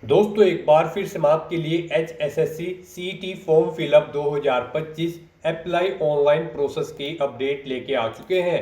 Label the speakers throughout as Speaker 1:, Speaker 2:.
Speaker 1: दोस्तों एक बार फिर से मैं आपके लिए HSSC CET form fill up 2025 apply online process की अपडेट लेके आ चुके हैं।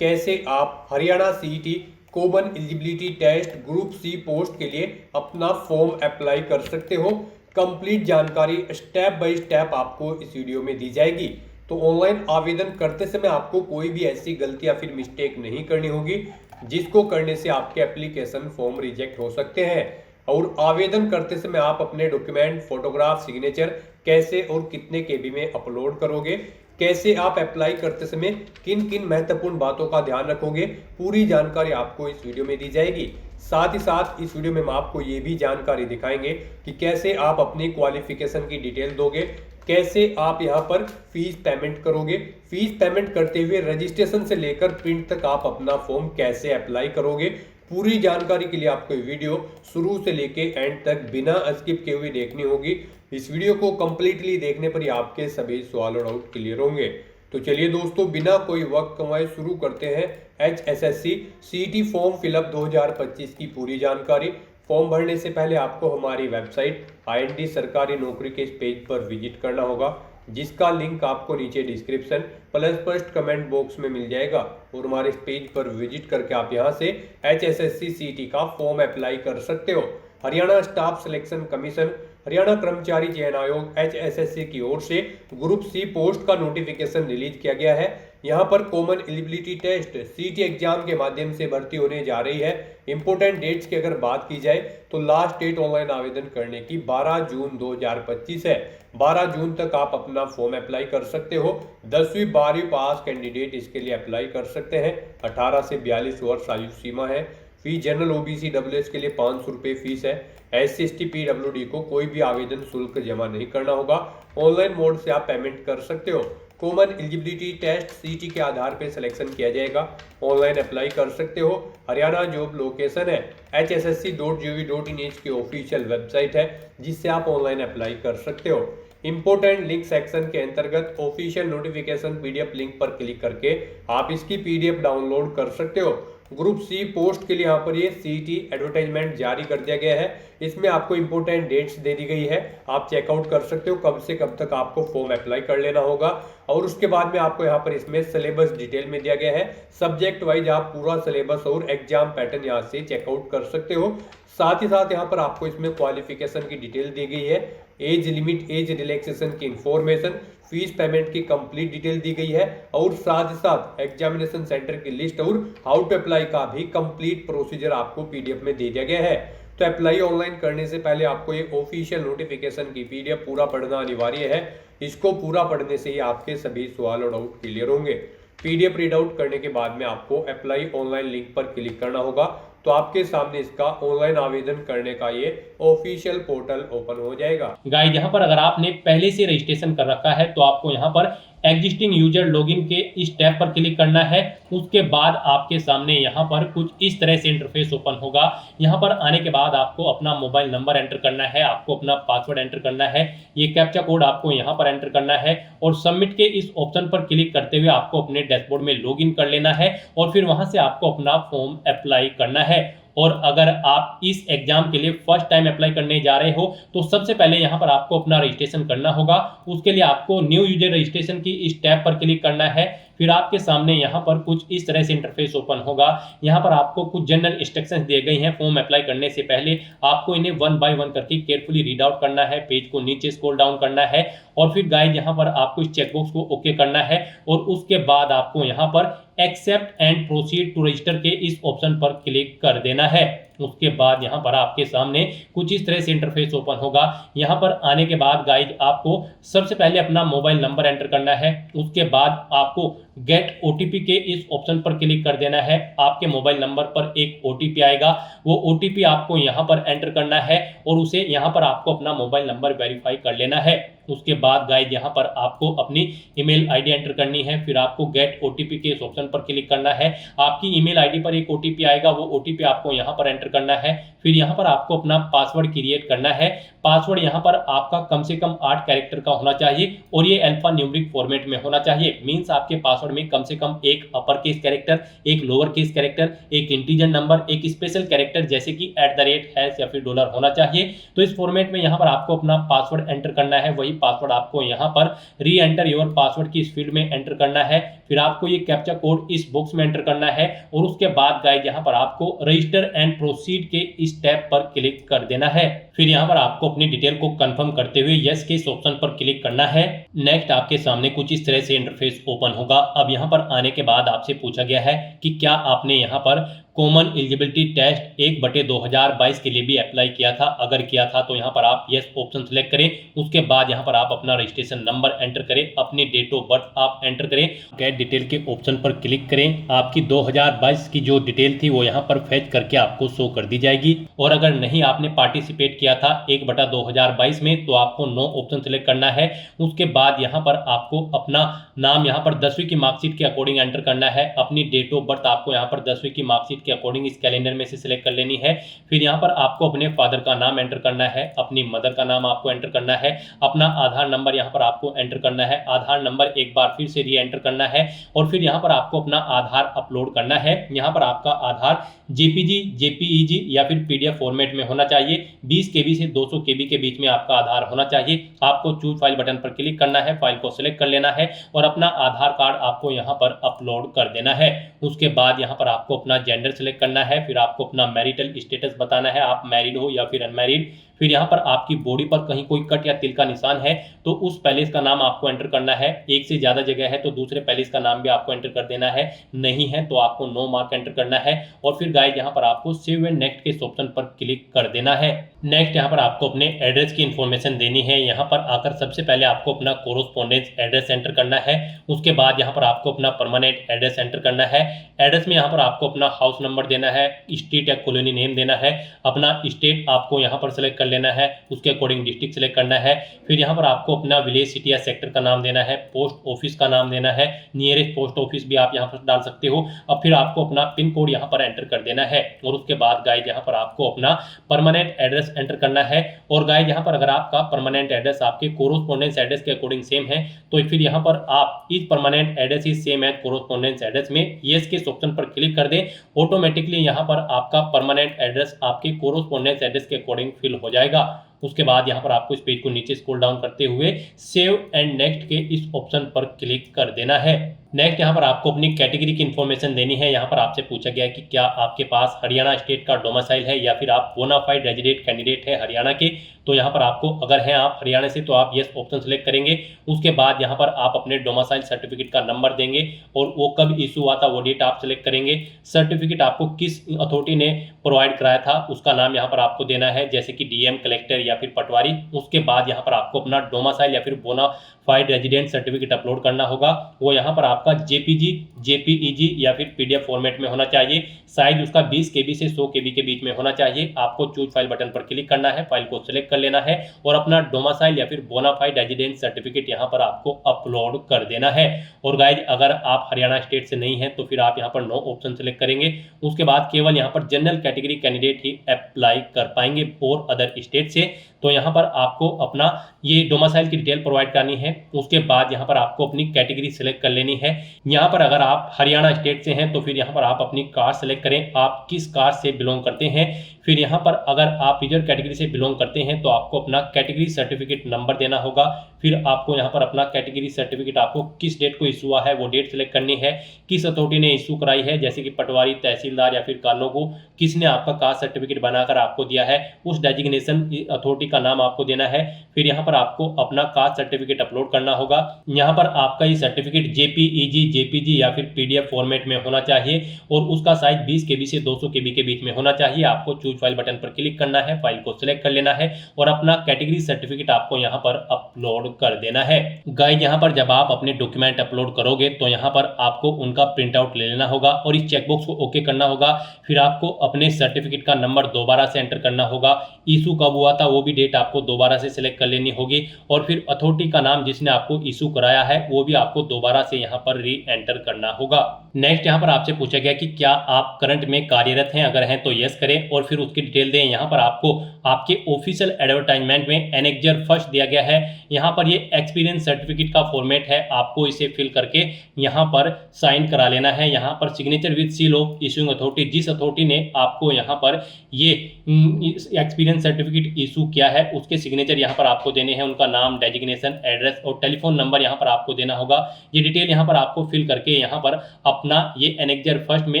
Speaker 1: कैसे आप Haryana CET common eligibility test group C post के लिए अपना फॉर्म अप्लाई कर सकते हो, कंप्लीट जानकारी स्टेप बाय स्टेप आपको इस वीडियो में दी जाएगी। तो ऑनलाइन आवेदन करते समय आपको कोई भी ऐसी गलती या फिर मिस्टेक नहीं करनी होगी जिसको करने से आपके एप्लीकेशन फॉर्म रिजेक्ट हो सकते हैं। और आवेदन करते समय आप अपने डॉक्यूमेंट, फोटोग्राफ, सिग्नेचर कैसे और कितने केबी में अपलोड करोगे, कैसे आप अप्लाई करते समय किन किन महत्वपूर्ण बातों का ध्यान रखोगे, पूरी जानकारी आपको इस वीडियो में दी जाएगी। साथ ही साथ इस वीडियो में हम आपको ये भी जानकारी दिखाएंगे कि कैसे आप अपनी क्वालिफिकेशन की डिटेल दोगे, कैसे आप यहाँ पर फीस पेमेंट करोगे, फीस पेमेंट करते हुए रजिस्ट्रेशन से लेकर प्रिंट तक आप अपना फॉर्म कैसे अप्लाई करोगे। पूरी जानकारी के लिए आपको वीडियो शुरू से लेके एंड तक बिना स्किप किए हुए देखनी होगी। इस वीडियो को कंप्लीटली देखने पर ही आपके सभी सवाल और डाउट क्लियर होंगे। तो चलिए दोस्तों, बिना कोई वक्त कमाए शुरू करते हैं HSSC CET फॉर्म फिलअप 2025 की पूरी जानकारी। फॉर्म भरने से पहले आपको हमारी वेबसाइट IND सरकारी नौकरी के इस पेज पर विजिट करना होगा, जिसका लिंक आपको नीचे description plus first comment box में मिल जाएगा। और हमारे इस पेज पर विजिट करके आप यहां से HSSC CET का फॉर्म अप्लाई कर सकते हो। Haryana staff selection commission, Haryana कर्मचारी चयन आयोग HSSC की ओर से ग्रुप सी पोस्ट का नोटिफिकेशन रिलीज किया गया है। यहाँ पर common eligibility test CET exam के माध्यम से भर्ती होने जा रही है। इंपोर्टेंट डेट्स की अगर बात की जाए तो लास्ट डेट ऑनलाइन आवेदन करने की 12 जून 2025 है। 12 जून तक आप अपना फॉर्म अप्लाई कर सकते हो। 10वीं 12वीं पास कैंडिडेट इसके लिए अप्लाई कर सकते हैं। 18 से 42 वर्ष आयु सीमा है। फीस जनरल OBC WS के लिए 500 रुपये फीस है। SC ST PWD को कोई भी आवेदन शुल्क जमा नहीं करना होगा। ऑनलाइन मोड से आप पेमेंट कर सकते हो। कॉमन एलिजिबिलिटी टेस्ट CET के आधार पर सिलेक्शन किया जाएगा। ऑनलाइन अप्लाई कर सकते हो। हरियाणा जॉब लोकेशन है hssc.gov.in की ऑफिशियल वेबसाइट है, जिससे आप ऑनलाइन अप्लाई कर सकते हो। इंपोर्टेंट लिंक सेक्शन के अंतर्गत ऑफिशियल नोटिफिकेशन PDF लिंक पर क्लिक करके आप इसकी PDF डाउनलोड कर सकते हो। ग्रुप सी पोस्ट के लिए यहाँ पर ये CET एडवर्टाइजमेंट जारी कर दिया गया है। इसमें आपको इंपोर्टेंट डेट्स दे दी गई है, आप चेकआउट कर सकते हो कब से कब तक आपको फॉर्म अप्लाई कर लेना होगा। और उसके बाद में आपको यहाँ पर इसमें सिलेबस डिटेल में दिया गया है। सब्जेक्ट वाइज आप पूरा सिलेबस और एग्जाम पैटर्न यहाँ से चेकआउट कर सकते हो। साथ ही साथ यहाँ पर आपको इसमें क्वालिफिकेशन की डिटेल दी गई है, एज लिमिट, एज रिलैक्सेशन की इंफॉर्मेशन, फीस पेमेंट की कंप्लीट डिटेल दी गई है और साथ ही साथ एग्जामिनेशन सेंटर की लिस्ट और हाउ टू अप्लाई का भी कंप्लीट प्रोसीजर आपको PDF में दे दिया गया है। तो अप्लाई ऑनलाइन करने से पहले आपको ये ऑफिशियल नोटिफिकेशन की PDF पूरा पढ़ना अनिवार्य है। इसको पूरा पढ़ने से ही आपके सभी सवाल और डाउट क्लियर होंगे। PDF रीड आउट करने के बाद में आपको अप्लाई ऑनलाइन लिंक पर क्लिक करना होगा, तो आपके सामने इसका ऑनलाइन आवेदन करने का ये ऑफिशियल पोर्टल ओपन हो जाएगा।
Speaker 2: गाइस, यहाँ पर अगर आपने पहले से रजिस्ट्रेशन कर रखा है तो आपको यहाँ पर एग्जिस्टिंग यूजर लॉगिन के इस टैब पर क्लिक करना है। उसके बाद आपके सामने यहाँ पर कुछ इस तरह से इंटरफेस ओपन होगा। यहाँ पर आने के बाद आपको अपना मोबाइल नंबर एंटर करना है, आपको अपना पासवर्ड एंटर करना है, ये कैप्चा कोड आपको यहाँ पर एंटर करना है और सबमिट के इस ऑप्शन पर क्लिक करते हुए आपको अपने डैशबोर्ड में लॉगिन कर लेना है और फिर वहां से आपको अपना फॉर्म अप्लाई करना है। और अगर आप इस एग्जाम के लिए फर्स्ट टाइम अप्लाई करने जा रहे हो तो सबसे पहले यहाँ पर आपको अपना रजिस्ट्रेशन करना होगा। उसके लिए आपको न्यू यूजर रजिस्ट्रेशन की इस टैब पर क्लिक करना है। फिर आपके सामने यहाँ पर कुछ इस तरह से इंटरफेस ओपन होगा। यहाँ पर आपको कुछ जनरल इंस्ट्रक्शंस दिए गए हैं। फॉर्म अप्लाई करने से पहले आपको इन्हें 1 बाय 1 करके केयरफुली रीड आउट करना है, पेज को नीचे स्क्रॉल डाउन करना है और फिर गाइस यहाँ पर आपको इस चेकबॉक्स को ओके करना है और उसके बाद आपको यहाँ पर accept and proceed to register के इस ऑप्शन पर क्लिक कर देना है। उसके बाद यहाँ पर आपके सामने कुछ इस तरह से इंटरफेस ओपन होगा। यहाँ पर आने के बाद गाइज आपको सबसे पहले अपना मोबाइल नंबर एंटर करना है। उसके बाद आपको गेट OTP के इस ऑप्शन पर क्लिक कर देना है। आपके मोबाइल नंबर पर एक OTP आएगा, वो OTP आपको यहाँ पर एंटर करना है और उसे यहाँ पर आपको अपना मोबाइल नंबर वेरीफाई कर लेना है। उसके बाद गाइज यहाँ पर आपको अपनी ईमेल ID एंटर करनी है। फिर आपको गेट OTP के इस ऑप्शन पर क्लिक करना है। आपकी ईमेल ID पर एक OTP आएगा, वो OTP आपको यहाँ पर एंटर एंटर करना है। फिर यहाँ पर आपको अपना पासवर्ड क्रिएट करना है। पासवर्ड यहाँ पर आपका कम से कम 8 कैरेक्टर का होना चाहिए और ये अल्फा न्यूमेरिक फॉर्मेट में होना चाहिए। मींस आपके पासवर्ड में कम से कम एक अपर केस कैरेक्टर, एक लोअर केस कैरेक्टर, एक इंटीजर नंबर, एक स्पेशल कैरेक्टर जैसे कि @ या फिर डॉलर होना चाहिए। तो इस फॉर्मेट में यहाँ पर आपको अपना पासवर्ड एंटर करना है। वही पासवर्ड आपको यहाँ पर री एंटर योर पासवर्ड की इस फील्ड में एंटर करना है। फिर आपको ये कैप्चा कोड इस बॉक्स में एंटर करना है और उसके बाद गाइस यहाँ पर आपको रजिस्टर एंड प्रोसीड के इस टैब पर क्लिक कर देना है। फिर यहाँ पर आपको अपनी डिटेल को कंफर्म करते हुए यस के इस ऑप्शन पर क्लिक करना है। नेक्स्ट आपके सामने कुछ इस तरह से इंटरफेस ओपन होगा। अब यहाँ पर आने के बाद आपसे पूछा गया है कि क्या आपने यहाँ पर कॉमन एलिजिबिलिटी टेस्ट 1/2022 के लिए भी अप्लाई किया था। अगर किया था तो यहाँ पर आप यस ऑप्शन सेलेक्ट करें। उसके बाद यहाँ पर आप अपना रजिस्ट्रेशन नंबर एंटर करें, अपनी डेट ऑफ बर्थ आप एंटर करें, गेट डिटेल के ऑप्शन पर क्लिक करें। आपकी 2022 की जो डिटेल थी वो यहाँ पर फेच करके आपको शो कर दी जाएगी। और अगर नहीं आपने पार्टिसिपेट किया था 1/2022 में तो आपको नो ऑप्शन सेलेक्ट करना है। उसके बाद यहाँ पर आपको अपना नाम यहाँ पर 10वीं की मार्कशीट के अकॉर्डिंग एंटर करना है। अपनी डेट ऑफ बर्थ आपको यहाँ पर 10वीं की मार्कशीट के अकॉर्डिंग इस कैलेंडर में से सिलेक्ट कर लेनी है। फिर यहाँ पर आपको अपने फादर का नाम एंटर करना है, अपनी मदर का नाम आपको एंटर करना है, अपना आधार नंबर यहाँ पर आपको एंटर करना है। आधार नंबर एक बार फिर से री एंटर करना है और फिर यहाँ पर आपको अपना आधार अपलोड करना है। यहाँ पर आपका आधार जेपीजी, जेपीईजी या फिर पीडीएफ फॉर्मेट में होना चाहिए। 20 केबी से 200 केबी के बीच में आपका आधार होना चाहिए। आपको चूज फाइल बटन पर क्लिक करना है, फाइल को सिलेक्ट कर लेना है और अपना आधार कार्ड आपको यहाँ पर अपलोड कर देना है। उसके बाद यहाँ पर आपको अपना जेंडर सेलेक्ट करना है। फिर आपको अपना मैरिटल स्टेटस बताना है, आप मैरिड हो या फिर अनमैरिड। फिर यहाँ पर आपकी बॉडी पर कहीं कोई कट या तिल का निशान है तो उस पैलेस का नाम आपको एंटर करना है। एक से ज्यादा जगह है तो दूसरे पैलेस का नाम भी आपको एंटर कर देना है। नहीं है तो आपको नो मार्क एंटर करना है और फिर गाइस यहाँ पर आपको सेव एंड नेक्स्ट के ऑप्शन पर क्लिक कर देना है। नेक्स्ट यहाँ पर आपको अपने एड्रेस की इंफॉर्मेशन देनी है। यहाँ पर आकर सबसे पहले आपको अपना कोरोस्पोंडेंस एड्रेस एंटर करना है। उसके बाद यहाँ पर आपको अपना परमानेंट एड्रेस एंटर करना है। एड्रेस में यहाँ पर आपको अपना हाउस नंबर देना है, स्ट्रीट या कॉलोनी नेम देना है, अपना स्टेट आपको यहाँ पर सेलेक्ट कर लेना है, उसके अकॉर्डिंग डिस्ट्रिक्ट सेलेक्ट करना है। फिर यहाँ पर आपको अपना विलेज, सिटी या सेक्टर का नाम देना है, पोस्ट ऑफिस का नाम देना है, नियरेस्ट पोस्ट ऑफिस भी आप यहाँ पर डाल सकते हो। अब फिर आपको अपना पिन कोड यहाँ पर एंटर कर देना है और उसके बाद गाइस यहाँ पर आपको अपना परमानेंट एड्रेस एंटर करना है। और गाइस यहाँ पर अगर आपका परमानेंट एड्रेस आपके कोरोस्पोंडेंस एड्रेस के अकॉर्डिंग सेम है तो फिर यहाँ पर आप इस permanent address is same as correspondence address में यस के ऑप्शन पर क्लिक कर दें। ऑटोमेटिकली यहाँ पर आपका परमानेंट एड्रेस आपके कोरोस्पोंडेंस एड्रेस के अकॉर्डिंग फिल हो जाएगा। उसके बाद यहाँ पर आपको इस पेज को नीचे स्क्रॉल डाउन करते हुए सेव एंड नेक्स्ट के इस ऑप्शन पर क्लिक कर देना है। नेक्स्ट यहाँ पर आपको अपनी कैटेगरी की इन्फॉर्मेशन देनी है। यहाँ पर आपसे पूछा गया है कि क्या आपके पास हरियाणा स्टेट का डोमिसाइल है या फिर आप बोनाफाइड रेजिडेंट कैंडिडेट है हरियाणा के। तो यहाँ पर आपको अगर हैं आप हरियाणा से तो आप यस ऑप्शन सेलेक्ट करेंगे। उसके बाद यहाँ पर आप अपने डोमिसाइल सर्टिफिकेट का नंबर देंगे और वो कब इशू हुआ था वो डेट आप सेलेक्ट करेंगे। सर्टिफिकेट आपको किस अथॉरिटी ने प्रोवाइड कराया था उसका नाम यहाँ पर आपको देना है, जैसे कि डीएम, कलेक्टर या फिर पटवारी। उसके बाद यहाँ पर आपको अपना डोमिसाइल या फिर बोनाफाइड रेजिडेंट सर्टिफिकेट अपलोड करना होगा। वो यहाँ पर आपका जेपीजी, जेपीईजी या फिर पीडीएफ फॉर्मेट में होना चाहिए। साइज उसका 20 केबी से 100 केबी के बीच में होना चाहिए। आपको चूज फाइल बटन पर क्लिक करना है, फाइल को सिलेक्ट कर लेना है और अपना डोमिसाइल या फिर बोनाफाइड रेजिडेंट सर्टिफिकेट यहाँ पर आपको अपलोड कर देना है। और गाइज अगर आप हरियाणा स्टेट से नहीं है तो फिर आप यहाँ पर नो ऑप्शन सेलेक्ट करेंगे। उसके बाद केवल यहाँ पर जनरल कैटेगरी कैंडिडेट ही अप्लाई कर पाएंगे और अदर स्टेट से। तो यहाँ पर आपको अपना ये डोमिसाइल की डिटेल प्रोवाइड करनी है। उसके बाद यहाँ पर आपको अपनी कैटेगरी सेलेक्ट कर लेनी है। यहाँ पर अगर आप हरियाणा स्टेट से हैं तो फिर यहाँ पर आप अपनी कास्ट सेलेक्ट करें, आप किस कास्ट से बिलोंग करते हैं। फिर यहाँ पर अगर आप रिजर्व कैटेगरी से बिलोंग करते हैं तो आपको अपना कैटेगरी सर्टिफिकेट नंबर देना होगा। फिर आपको यहाँ पर अपना कैटेगरी सर्टिफिकेट आपको किस डेट को इशू हुआ है वो डेट सेलेक्ट करनी है, किस अथॉरिटी ने इशू कराई है, जैसे कि पटवारी, तहसीलदार या फिर कानों को किसने आपका कास्ट सर्टिफिकेट बनाकर आपको दिया है, उस डेजिग्नेशन अथॉरिटी का नाम आपको देना है। फिर यहाँ पर आपको अपना कास्ट सर्टिफिकेट अपलोड करना होगा। यहाँ पर आपका ये सर्टिफिकेट जेपीईजी, जेपीजी या फिर पीडीएफ फॉर्मेट में होना चाहिए और उसका साइज 20 केबी से 200 केबी के बीच में होना चाहिए। आपको चूज फाइल बटन पर क्लिक करना है, फाइल को सिलेक्ट कर लेना है और अपना कैटेगरी सर्टिफिकेट आपको यहाँ पर अपलोड कर देना है। गाइस यहाँ पर जब आप अपने डॉक्यूमेंट अपलोड करोगे तो यहाँ पर आपको उनका प्रिंट आउट ले लेना होगा और इस चेकबॉक्स को ओके करना होगा। फिर आपको अपने सर्टिफिकेट का नंबर दोबारा से एंटर करना होगा, इशू कब हुआ था वो वो भी डेट आपको दोबारा से सिलेक्ट कर लेनी होगी और फिर अथॉरिटी का नाम जिसने आपको इशू कराया है वो भी आपको दोबारा से यहाँ पर री एंटर करना होगा। नेक्स्ट यहाँ पर आपसे पूछा गया कि क्या आप करंट में कार्यरत हैं, अगर हैं तो यस करें और फिर उसकी डिटेल दें। यहाँ पर आपको आपके ऑफिशियल एडवर्टाइजमेंट में एनेक्जर फर्स्ट दिया गया है। यहाँ पर ये एक्सपीरियंस सर्टिफिकेट का फॉर्मेट है, आपको इसे फिल करके यहाँ पर साइन करा लेना है। यहाँ पर signature with seal of issuing authority, जिस अथॉरिटी ने आपको यहाँ पर ये एक्सपीरियंस सर्टिफिकेट इशू किया है उसके सिग्नेचर यहाँ पर आपको देने हैं, उनका नाम, डेजिग्नेशन, एड्रेस और टेलीफोन नंबर यहाँ पर आपको देना होगा। ये डिटेल यहाँ पर आपको फिल करके यहाँ पर अपना ये एनेक्जर फर्स्ट में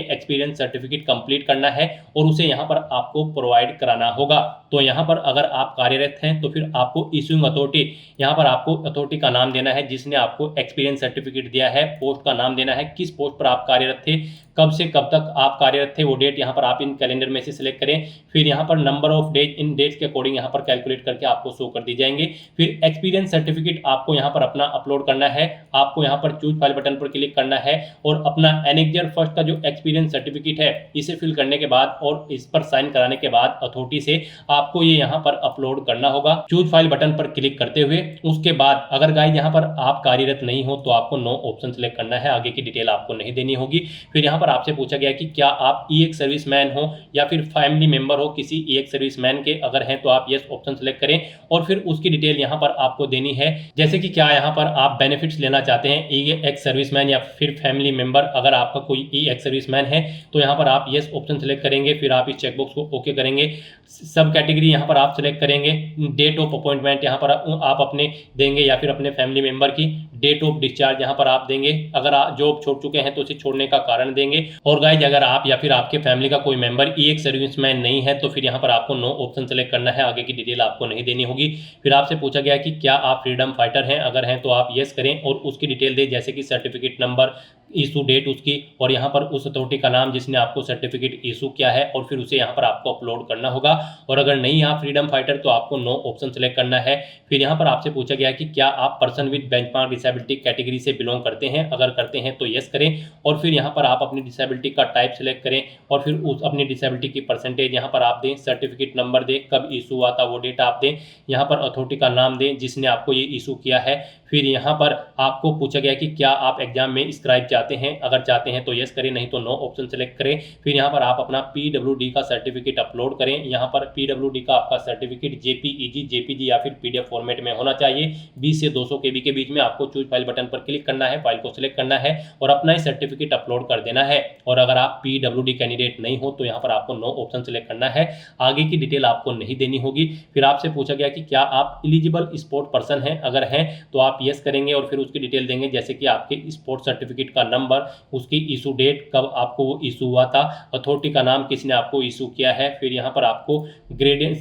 Speaker 2: एक्सपीरियंस सर्टिफिकेट कंप्लीट करना है और उसे यहाँ पर आपको प्रोवाइड कराना होगा। तो यहाँ पर अगर आप कार्यरत हैं तो फिर आपको इशूइंग अथॉरिटी, यहाँ पर आपको अथॉरिटी का नाम देना है जिसने आपको एक्सपीरियंस सर्टिफिकेट दिया है, पोस्ट का नाम देना है, किस पोस्ट पर आप कार्यरत थे, कब से कब तक आप कार्यरत थे वो डेट यहाँ पर आप इन कैलेंडर में से सिलेक्ट करें। फिर यहाँ पर नंबर ऑफ डेज, इन डेट्स के अकॉर्डिंग यहाँ पर कैलकुलेट करके आपको शो कर दी जाएंगे। फिर एक्सपीरियंस सर्टिफिकेट आपको यहाँ पर अपना अपलोड करना है, आपको यहाँ पर चूज फाइल बटन पर क्लिक करना है और अपना एनेक्जर फर्स्ट का जो एक्सपीरियंस सर्टिफिकेट है इसे फिल करने के बाद और इस पर साइन कराने के बाद अथॉरिटी से आपको ये यहाँ पर अपलोड करना होगा चूज फाइल बटन पर क्लिक करते हुए। उसके बाद अगर गाइस यहाँ पर आप कार्यरत नहीं हो तो आपको नो ऑप्शन सेलेक्ट करना है, आगे की डिटेल आपको नहीं देनी होगी। फिर यहाँ पर आपसे पूछा गया कि क्या आप ईएक्स सर्विसमैन हो या फिर फैमिली मेंबर हो किसी ईएक्स सर्विसमैन के, अगर हैं तो आप यस ऑप्शन सेलेक्ट करें और फिर उसकी डिटेल यहाँ पर आपको देनी है, जैसे कि क्या यहाँ पर आप बेनिफिट्स लेना चाहते हैं ईएक्स सर्विसमैन या फिर फैमिली मेंबर। अगर आपका कोई ईएक्स सर्विसमैन है तो यहाँ पर आप यस ऑप्शन सेलेक्ट करेंगे, फिर आप इस चेकबॉक्स को ओके करेंगे। सब कैटेगरी यहाँ पर आप सिलेक्ट करेंगे, डेट ऑफ अपॉइंटमेंट यहाँ पर आप अपने देंगे या फिर अपने फैमिली मेंबर की, डेट ऑफ डिस्चार्ज यहाँ पर आप देंगे, अगर आप जॉब छोड़ चुके हैं तो उसे छोड़ने का कारण देंगे। और गाइस अगर आप या फिर आपके फैमिली का कोई मेंबर ईएक्स सर्विसमैन नहीं है तो फिर यहाँ पर आपको नो ऑप्शन सेलेक्ट करना है, आगे की डिटेल आपको नहीं देनी होगी। फिर आपसे पूछा गया कि क्या आप फ्रीडम फाइटर हैं, अगर हैं तो आप यस करें और उसकी डिटेल दें, जैसे कि सर्टिफिकेट नंबर, इशू डेट उसकी और यहाँ पर उस अथॉरिटी का नाम जिसने आपको सर्टिफिकेट इशू किया है और फिर उसे यहाँ पर आपको अपलोड करना होगा। और अगर नहीं आप फ्रीडम फाइटर तो आपको नो ऑप्शन सेलेक्ट करना है। फिर यहाँ पर आपसे पूछा गया कि क्या आप person with benchmark disability category से बिलोंग करते हैं, अगर करते हैं तो यस करें और फिर यहाँ पर आप अपनी डिसेबिलिटी का टाइप सेलेक्ट करें और फिर उस अपनी डिसेबिलिटी की परसेंटेज यहाँ पर आप दें, सर्टिफिकेट नंबर दें, कब इशू हुआ था वो डेट आप दें, यहाँ पर अथॉरिटी का नाम दें जिसने आपको ये इशू किया है। फिर यहाँ पर आपको पूछा गया कि क्या आप एग्जाम में स्क्राइब चाहते हैं, अगर चाहते हैं तो यस करें, नहीं तो नो ऑप्शन सेलेक्ट करें। फिर यहाँ पर आप अपना पीडब्ल्यूडी का सर्टिफिकेट अपलोड करें। यहाँ पर पीडब्ल्यूडी का आपका सर्टिफिकेट जेपीईजी, जेपीजी या फिर पीडीएफ फॉर्मेट में होना चाहिए। 20 से 200 केबी के बीच में आपको चूज फाइल बटन पर क्लिक करना है, फाइल को सिलेक्ट करना है और अपना ही सर्टिफिकेट अपलोड कर देना है। और अगर आप पीडब्ल्यूडी कैंडिडेट नहीं हो तो यहाँ पर आपको नो ऑप्शन सेलेक्ट करना है, आगे की डिटेल आपको नहीं देनी होगी। फिर आपसे पूछा गया कि क्या आप एलिजिबल स्पोर्ट पर्सन हैं, अगर हैं तो आप यस करेंगे और फिर उसकी डिटेल देंगे, जैसे कि आपके स्पोर्ट सर्टिफिकेट का नंबर, उसकी इशू डेट, कब आपको वो इशू हुआ था, अथॉरिटी का नाम किसने आपको इशू किया है। फिर यहाँ पर आपको ग्रेड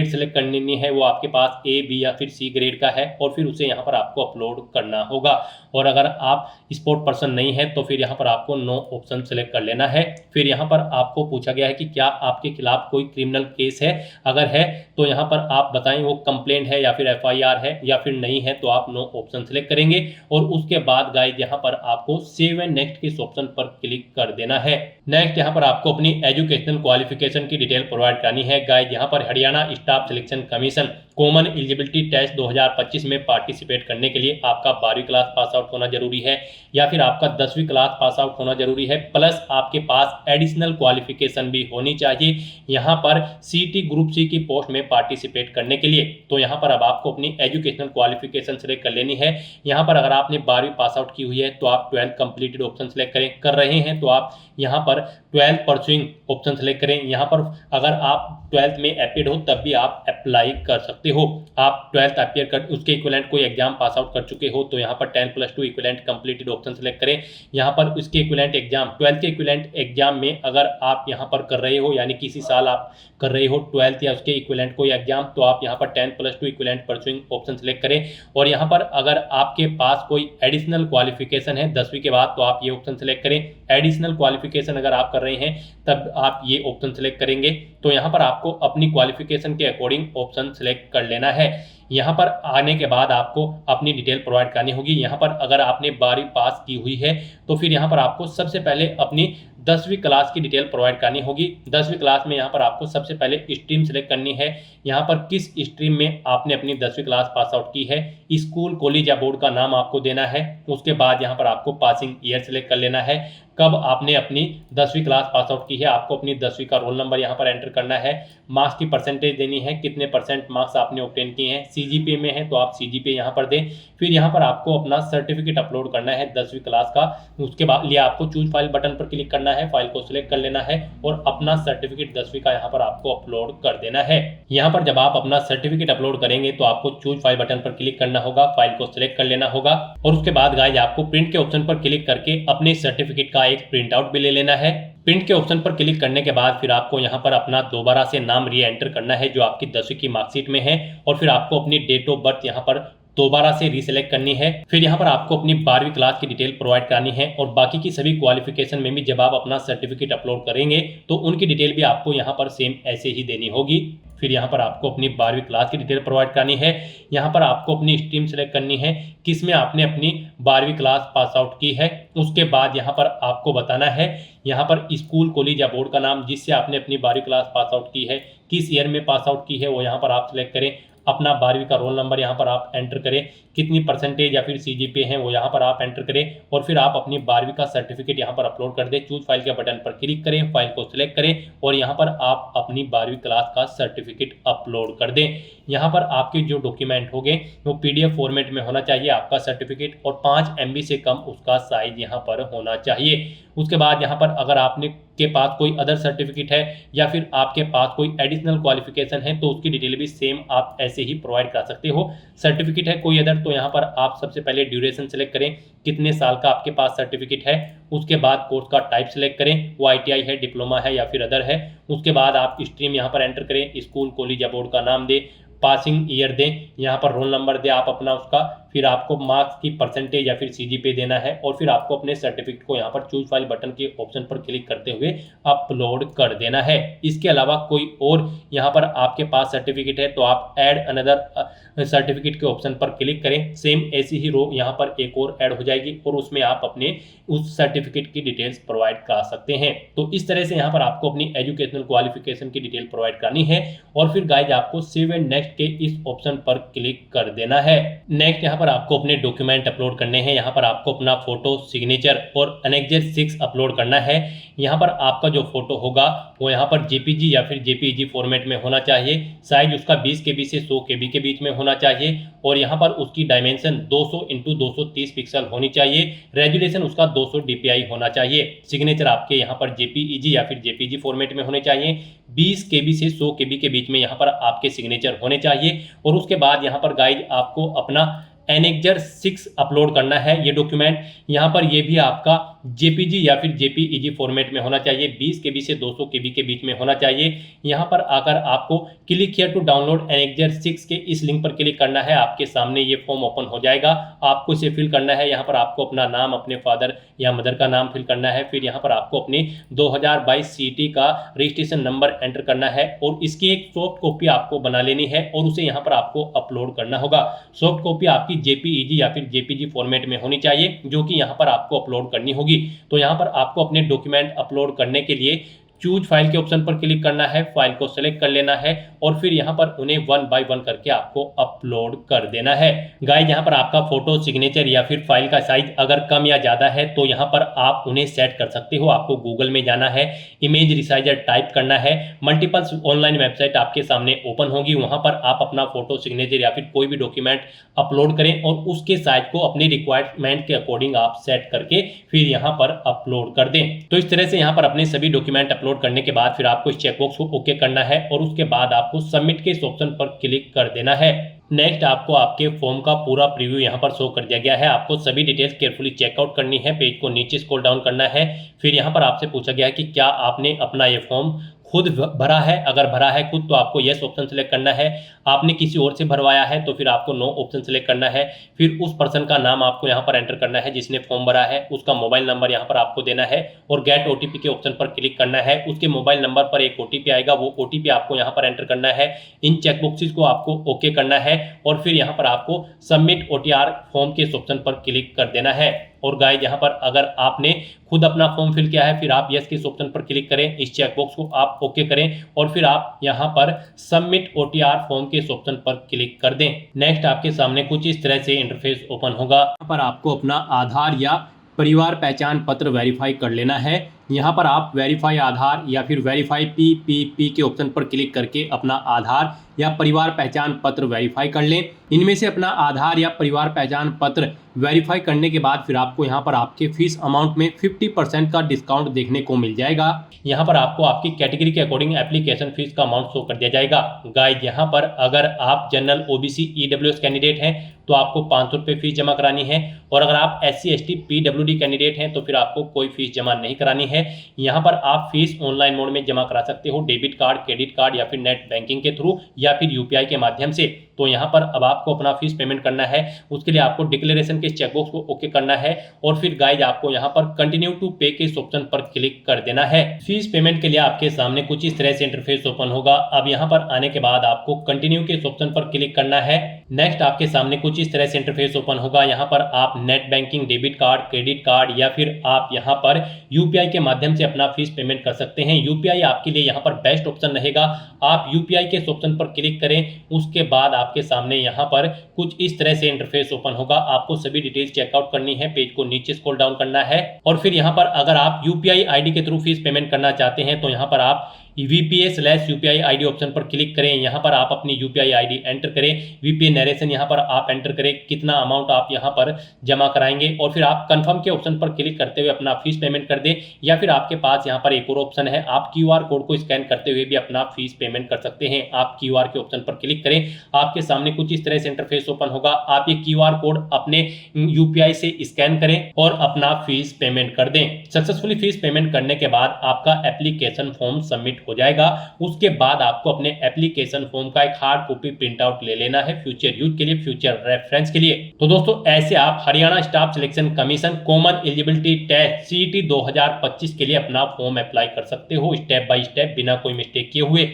Speaker 2: सेलेक्ट करनी है, वो आपके पास ए, बी या फिर सी ग्रेड का है और फिर उसे यहाँ पर आपको अपलोड करना होगा। और अगर आप स्पोर्ट पर्सन नहीं है तो फिर यहाँ पर आपको नो ऑप्शन सेलेक्ट कर लेना है। फिर यहाँ पर आपको पूछा गया है कि क्या आपके खिलाफ कोई क्रिमिनल केस है, अगर है तो यहाँ पर आप बताएं वो कंप्लेंट है या फिर एफआईआर है, या फिर नहीं है तो आप नो ऑप्शन सेलेक्ट करेंगे और उसके बाद गाइस यहाँ पर आपको सेव एंड नेक्स्ट के इस ऑप्शन पर क्लिक कर देना है। नेक्स्ट यहाँ पर आपको अपनी एजुकेशनल क्वालिफिकेशन की डिटेल प्रोवाइड करनी है। गाइस यहाँ पर Haryana staff selection commission common eligibility test 2025 में पार्टिसिपेट करने के लिए आपका 12वीं क्लास पास आउट होना जरूरी है या फिर आपका 10वीं क्लास पास आउट होना जरूरी है, प्लस आपके पास एडिशनल क्वालिफिकेशन भी होनी चाहिए यहाँ पर सीटी ग्रुप सी की पोस्ट में पार्टिसिपेट करने के लिए। तो यहाँ पर अब आपको अपनी एजुकेशनल क्वालिफिकेशन सेलेक्ट कर लेनी है। यहाँ पर अगर आपने 12वीं पास आउट की हुई है तो आप 12th कंप्लीटेड ऑप्शन सेलेक्ट करें, कर रहे हैं तो आप यहाँ पर 12th परसुइंग ऑप्शन सेलेक्ट करें। यहाँ पर अगर आप 12th में अपियर्ड हो तब भी आप अप्लाई कर सकते हो। आप 12th अपियर कर उसके इक्विवेलेंट कोई एग्जाम पास आउट कर चुके हो तो यहाँ पर 10+2 इक्विवेलेंट कंप्लीटेड ऑप्शन सेलेक्ट करें। यहाँ पर उसके इक्विवेलेंट एग्जाम 12th के इक्विवेलेंट एग्जाम में अगर आप यहाँ पर कर रहे हो, यानी किसी साल आप कर रहे हो 12th या उसके इक्विवेलेंट कोई एग्जाम, तो आप यहाँ पर 10+2 इक्विवेलेंट परसुइंग ऑप्शन सेलेक्ट करें। और यहाँ पर अगर आपके पास कोई एडिशनल क्वालिफिकेशन है 10वीं के बाद तो आप ये ऑप्शन सेलेक्ट करें। एडिशनल क्वालिफिकेशन अगर आप कर रहे हैं तब आप ये ऑप्शन सेलेक्ट करेंगे। तो यहाँ पर आपको अपनी क्वालिफिकेशन के अकॉर्डिंग ऑप्शन सेलेक्ट कर लेना है। यहाँ पर आने के बाद आपको अपनी डिटेल प्रोवाइड करनी होगी। यहाँ पर अगर आपने 12वीं पास की हुई है तो फिर यहाँ पर आपको सबसे पहले अपनी 10वीं क्लास की डिटेल प्रोवाइड करनी होगी। 10वीं क्लास में यहाँ पर आपको सबसे पहले स्ट्रीम सेलेक्ट करनी है। यहाँ पर किस स्ट्रीम में आपने अपनी 10वीं क्लास पास आउट की है, स्कूल कॉलेज या बोर्ड का नाम आपको देना है। उसके बाद यहाँ पर आपको पासिंग ईयर सेलेक्ट कर लेना है, कब आपने अपनी 10वीं क्लास पास आउट की है। आपको अपनी 10वीं का रोल नंबर यहाँ पर एंटर करना है, मार्क्स की परसेंटेज देनी है, कितने परसेंट मार्क्स आपने ऑब्टेन किए हैं। सीजीपीए में है तो आप सीजीपीए यहाँ पर दें। फिर यहाँ पर आपको अपना सर्टिफिकेट अपलोड करना है 10वीं क्लास का। उसके बाद लिए आपको चूज फाइल बटन पर क्लिक करना है, फाइल को सिलेक्ट कर लेना है और अपना सर्टिफिकेट 10वीं का यहाँ पर आपको अपलोड कर देना है। यहाँ पर जब आप अपना सर्टिफिकेट अपलोड करेंगे तो आपको चूज फाइल बटन पर क्लिक करना होगा, फाइल को सिलेक्ट कर लेना होगा और उसके बाद गाइस आपको प्रिंट के ऑप्शन पर क्लिक करके अपने सर्टिफिकेट का एक प्रिंट आउट भी ले लेना है। प्रिंट के ऑप्शन पर क्लिक करने के बाद फिर आपको यहाँ पर अपना दोबारा से नाम री एंटर करना है जो आपकी 10वीं की मार्कशीट में है और फिर आपको अपनी डेट ऑफ बर्थ यहाँ पर दोबारा से रीसेलेक्ट करनी है। फिर यहाँ पर आपको अपनी 12वीं क्लास की डिटेल प्रोवाइड करनी है और बाकी की सभी क्वालिफिकेशन में भी जब आप अपना सर्टिफिकेट अपलोड करेंगे तो उनकी डिटेल भी आपको यहाँ पर सेम ऐसे ही देनी होगी। फिर यहाँ पर आपको अपनी 12वीं क्लास की डिटेल प्रोवाइड करनी है। यहाँ पर आपको अपनी स्ट्रीम सेलेक्ट करनी है, किसमें आपने अपनी 12वीं क्लास पास आउट की है। उसके बाद यहाँ पर आपको बताना है यहाँ पर स्कूल कॉलेज या बोर्ड का नाम जिससे आपने अपनी 12वीं क्लास पास आउट की है, किस ईयर में पास आउट की है वो यहाँ पर आप सिलेक्ट करें। अपना 12वीं का रोल नंबर यहाँ पर आप एंटर करें, कितनी परसेंटेज या फिर सीजीपीए है वो यहाँ पर आप एंटर करें और फिर आप अपनी 12वीं का सर्टिफिकेट यहाँ पर अपलोड कर दें। चूज फाइल के बटन पर क्लिक करें, फाइल को सिलेक्ट करें और यहाँ पर आप अपनी 12वीं क्लास का सर्टिफिकेट अपलोड कर दें। यहाँ पर आपके जो डॉक्यूमेंट होंगे वो पीडीएफ फॉर्मेट में होना चाहिए आपका सर्टिफिकेट और 5 MB से कम उसका साइज यहाँ पर होना चाहिए। उसके बाद यहाँ पर अगर आपने के पास कोई अदर सर्टिफिकेट है या फिर आपके पास कोई एडिशनल क्वालिफिकेशन है तो उसकी डिटेल भी सेम आप ऐसे ही प्रोवाइड कर सकते हो। सर्टिफिकेट है कोई अदर तो यहाँ पर आप सबसे पहले ड्यूरेशन सेलेक्ट करें, कितने साल का आपके पास सर्टिफिकेट है। उसके बाद कोर्स का टाइप सेलेक्ट करें, वो ITI है, डिप्लोमा है या फिर अदर है। उसके बाद आप स्ट्रीम यहाँ पर एंटर करें, स्कूल कॉलेज या बोर्ड का नाम दें, पासिंग ईयर दें, यहाँ पर रोल नंबर दें आप अपना उसका। फिर आपको मार्क्स की परसेंटेज या फिर सीजीपीए देना है और फिर आपको अपने सर्टिफिकेट को यहाँ पर चूज फाइल बटन के ऑप्शन पर क्लिक करते हुए अपलोड कर देना है। इसके अलावा कोई और यहाँ पर आपके पास सर्टिफिकेट है तो आप ऐड अनदर सर्टिफिकेट के ऑप्शन पर क्लिक करें, सेम ऐसी ही रो यहाँ पर एक और ऐड हो जाएगी और उसमें आप अपने उस सर्टिफिकेट की डिटेल्स प्रोवाइड कर सकते हैं। तो इस तरह से यहाँ पर आपको अपनी एजुकेशनल क्वालिफिकेशन की डिटेल प्रोवाइड करनी है और फिर गाइज आपको सेव एंड नेक्स्ट के इस ऑप्शन पर क्लिक कर देना है। नेक्स्ट यहाँ पर आपको अपने डॉक्यूमेंट अपलोड करने हैं। यहाँ पर आपको अपना फोटो, सिग्नेचर और एनेक्सर 6 अपलोड करना है। यहाँ पर आपका जो फोटो होगा वो यहाँ पर JPG या फिर JPEG फॉर्मेट में होना चाहिए। साइज उसका 20 KB से 100 KB के बीच में होना चाहिए और यहाँ पर उसकी डायमेंशन 200 × 230 पिक्सल होनी चाहिए। रेजोल्यूशन उसका 200 DPI होना चाहिए। सिग्नेचर आपके यहाँ पर JPEG या फिर JPG फॉर्मेट में होने चाहिए। 20 KB से 100 KB के बीच में यहाँ पर आपके सिग्नेचर होने चाहिए और उसके बाद यहाँ पर गाइज आपको अपना एनेक्सर 6 अपलोड करना है। ये डॉक्यूमेंट यहाँ पर ये भी आपका JPG या फिर JPEG फॉर्मेट में होना चाहिए। 20 KB से 200 KB के बीच में होना चाहिए। यहाँ पर आकर आपको click here to download annexure 6 के इस लिंक पर क्लिक करना है। आपके सामने ये फॉर्म ओपन हो जाएगा, आपको इसे फिल करना है। यहाँ पर आपको अपना नाम, अपने फादर या मदर का नाम फिल करना है। फिर यहाँ पर आपको अपनी 2022 CET का रजिस्ट्रेशन नंबर एंटर करना है और इसकी एक सॉफ्ट कॉपी आपको बना लेनी है और उसे यहाँ पर आपको अपलोड करना होगा। सॉफ्ट कॉपी आपकी JPEG या फिर JPG फॉर्मेट में होनी चाहिए जो कि यहाँ पर आपको अपलोड करनी होगी। तो यहाँ पर आपको अपने डॉक्यूमेंट अपलोड करने के लिए चूज फाइल के ऑप्शन पर क्लिक करना है, फाइल को सेलेक्ट कर लेना है और फिर यहाँ पर उन्हें 1 by 1 करके आपको अपलोड कर देना है। गाइस यहाँ पर आपका फोटो, सिग्नेचर या फिर फाइल का साइज अगर कम या ज़्यादा है तो यहाँ पर आप उन्हें सेट कर सकते हो। आपको गूगल में जाना है, इमेज रिसाइजर टाइप करना है, मल्टीपल ऑनलाइन वेबसाइट आपके सामने ओपन होगी, वहाँ पर आप अपना फोटो, सिग्नेचर या फिर कोई भी डॉक्यूमेंट अपलोड करें और उसके साइज को अपनी रिक्वायरमेंट के अकॉर्डिंग आप सेट करके फिर यहाँ पर अपलोड कर दें। तो इस तरह से यहाँ पर अपने सभी डॉक्यूमेंट अपलोड करने के बाद फिर आपको इस चेकबॉक्स को ओके करना है और उसके बाद आपको सबमिट के इस ऑप्शन पर क्लिक कर देना है। नेक्स्ट आपको आपके फॉर्म का पूरा प्रीव्यू यहाँ पर शो कर दिया गया है। आपको सभी डिटेल्स केयरफुली चेकआउट करनी है, पेज को नीचे स्क्रॉल डाउन करना है। फिर यहाँ पर आपसे पूछा गया है कि क्या आपने अपना ये फॉर्म खुद भरा है। अगर भरा है खुद तो आपको यस ऑप्शन सेलेक्ट करना है। आपने किसी और से भरवाया है तो फिर आपको नो ऑप्शन सेलेक्ट करना है। फिर उस पर्सन का नाम आपको यहाँ पर एंटर करना है जिसने फॉर्म भरा है, उसका मोबाइल नंबर यहाँ पर आपको देना है और गेट OTP के ऑप्शन पर क्लिक करना है। उसके मोबाइल नंबर पर एक OTP आएगा, वो OTP आपको यहाँ पर एंटर करना है। इन चेकबॉक्सेस को आपको ओके करना है और फिर यहाँ पर आपको सबमिट OTR फॉर्म के इस ऑप्शन पर क्लिक कर देना है। और गाइस यहाँ पर अगर आपने खुद अपना फॉर्म फिल किया है फिर आप यस के इस ऑप्शन पर क्लिक करें, इस चेकबॉक्स को आप ओके करें और फिर आप यहाँ पर सबमिट OTR फॉर्म के इस ऑप्शन पर क्लिक कर दें। नेक्स्ट आपके सामने कुछ इस तरह से इंटरफेस ओपन होगा। यहाँ पर आपको अपना आधार या परिवार पहचान पत्र वेरीफाई कर लेना है। यहाँ पर आप वेरीफाई आधार या फिर वेरीफाई PPP के ऑप्शन पर क्लिक करके अपना आधार या परिवार पहचान पत्र वेरीफाई कर लें। इनमें से अपना आधार या परिवार पहचान पत्र वेरीफाई करने के बाद फिर आपको यहाँ पर आपके फीस अमाउंट में 50% का डिस्काउंट देखने को मिल जाएगा। यहाँ पर आपको आपकी कैटेगरी के अकॉर्डिंग एप्लीकेशन फीस का अमाउंट शो कर दिया जाएगा। गाइस यहाँ पर अगर आप जनरल OBC EWS कैंडिडेट हैं तो आपको 500 रुपये फीस जमा करानी है और अगर आप SC ST PWD कैंडिडेट हैं तो फिर आपको कोई फीस जमा नहीं करानी है। यहाँ पर आप फीस ऑनलाइन मोड में जमा करा सकते हो, डेबिट कार्ड, क्रेडिट कार्ड या फिर नेट बैंकिंग के थ्रू या फिर UPI के माध्यम से। तो यहाँ पर अब आपको अपना फीस पेमेंट करना है, उसके लिए आपको डिक्लेरेशन के चेकबॉक्स को ओके करना है और फिर गाइस आपको यहाँ पर कंटिन्यू टू पे के इस ऑप्शन पर क्लिक कर देना है। फीस पेमेंट के लिए आपके सामने कुछ इस तरह से इंटरफेस ओपन होगा। अब यहाँ पर आने के बाद आपको कंटिन्यू के इस ऑप्शन पर क्लिक करना है। नेक्स्ट आपके सामने कुछ इस तरह से इंटरफेस ओपन होगा। यहाँ पर आप net banking, debit card, credit card या फिर आप यहाँ पर UPI के माध्यम से अपना फीस पेमेंट कर सकते हैं। UPI आपके लिए यहाँ पर बेस्ट ऑप्शन रहेगा। आप UPI के इस ऑप्शन पर क्लिक करें, उसके बाद आपके सामने यहाँ पर कुछ इस तरह से इंटरफेस ओपन होगा। आपको सभी डिटेल्स चेकआउट करनी है, पेज को नीचे स्क्रॉल डाउन करना है और फिर यहाँ पर अगर आप UPI ID के थ्रू फीस पेमेंट करना चाहते हैं तो यहाँ पर आप VPA/UPI ID ऑप्शन पर क्लिक करें। यहाँ पर आप अपनी UPI ID एंटर करें, VPA नरेशन यहाँ पर आप एंटर करें, कितना अमाउंट आप यहाँ पर जमा कराएंगे और फिर आप कंफर्म के ऑप्शन पर क्लिक करते हुए अपना फीस पेमेंट कर दें। या फिर आपके पास यहाँ पर एक और ऑप्शन है, आप QR कोड को स्कैन करते हुए भी अपना फीस पेमेंट कर सकते हैं। आप QR के ऑप्शन पर क्लिक करें, आपके सामने कुछ इस तरह से इंटरफेस ओपन होगा। आप ये QR कोड अपने UPI से स्कैन करें और अपना फीस पेमेंट कर दें। सक्सेसफुली फीस पेमेंट करने के बाद आपका एप्लीकेशन फॉर्म सबमिट हो जाएगा। उसके बाद आपको अपने एप्लीकेशन फॉर्म का एक हार्ड कॉपी प्रिंट आउट ले लेना है फ्यूचर यूज के लिए, फ्यूचर रेफरेंस के लिए। तो दोस्तों ऐसे आप Haryana staff selection commission common eligibility test CET 2025 के लिए अपना फॉर्म अप्लाई कर सकते हो स्टेप बाय स्टेप, बिना कोई मिस्टेक किए हुए।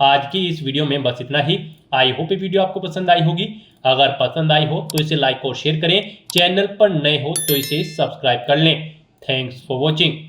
Speaker 2: आज की इस वीडियो में बस इतना ही। आई होप ये वीडियो आपको पसंद आई होगी। अगर पसंद आई हो तो इसे लाइक और शेयर करें, चैनल पर नए हो तो इसे सब्सक्राइब कर लें। Thanks for watching.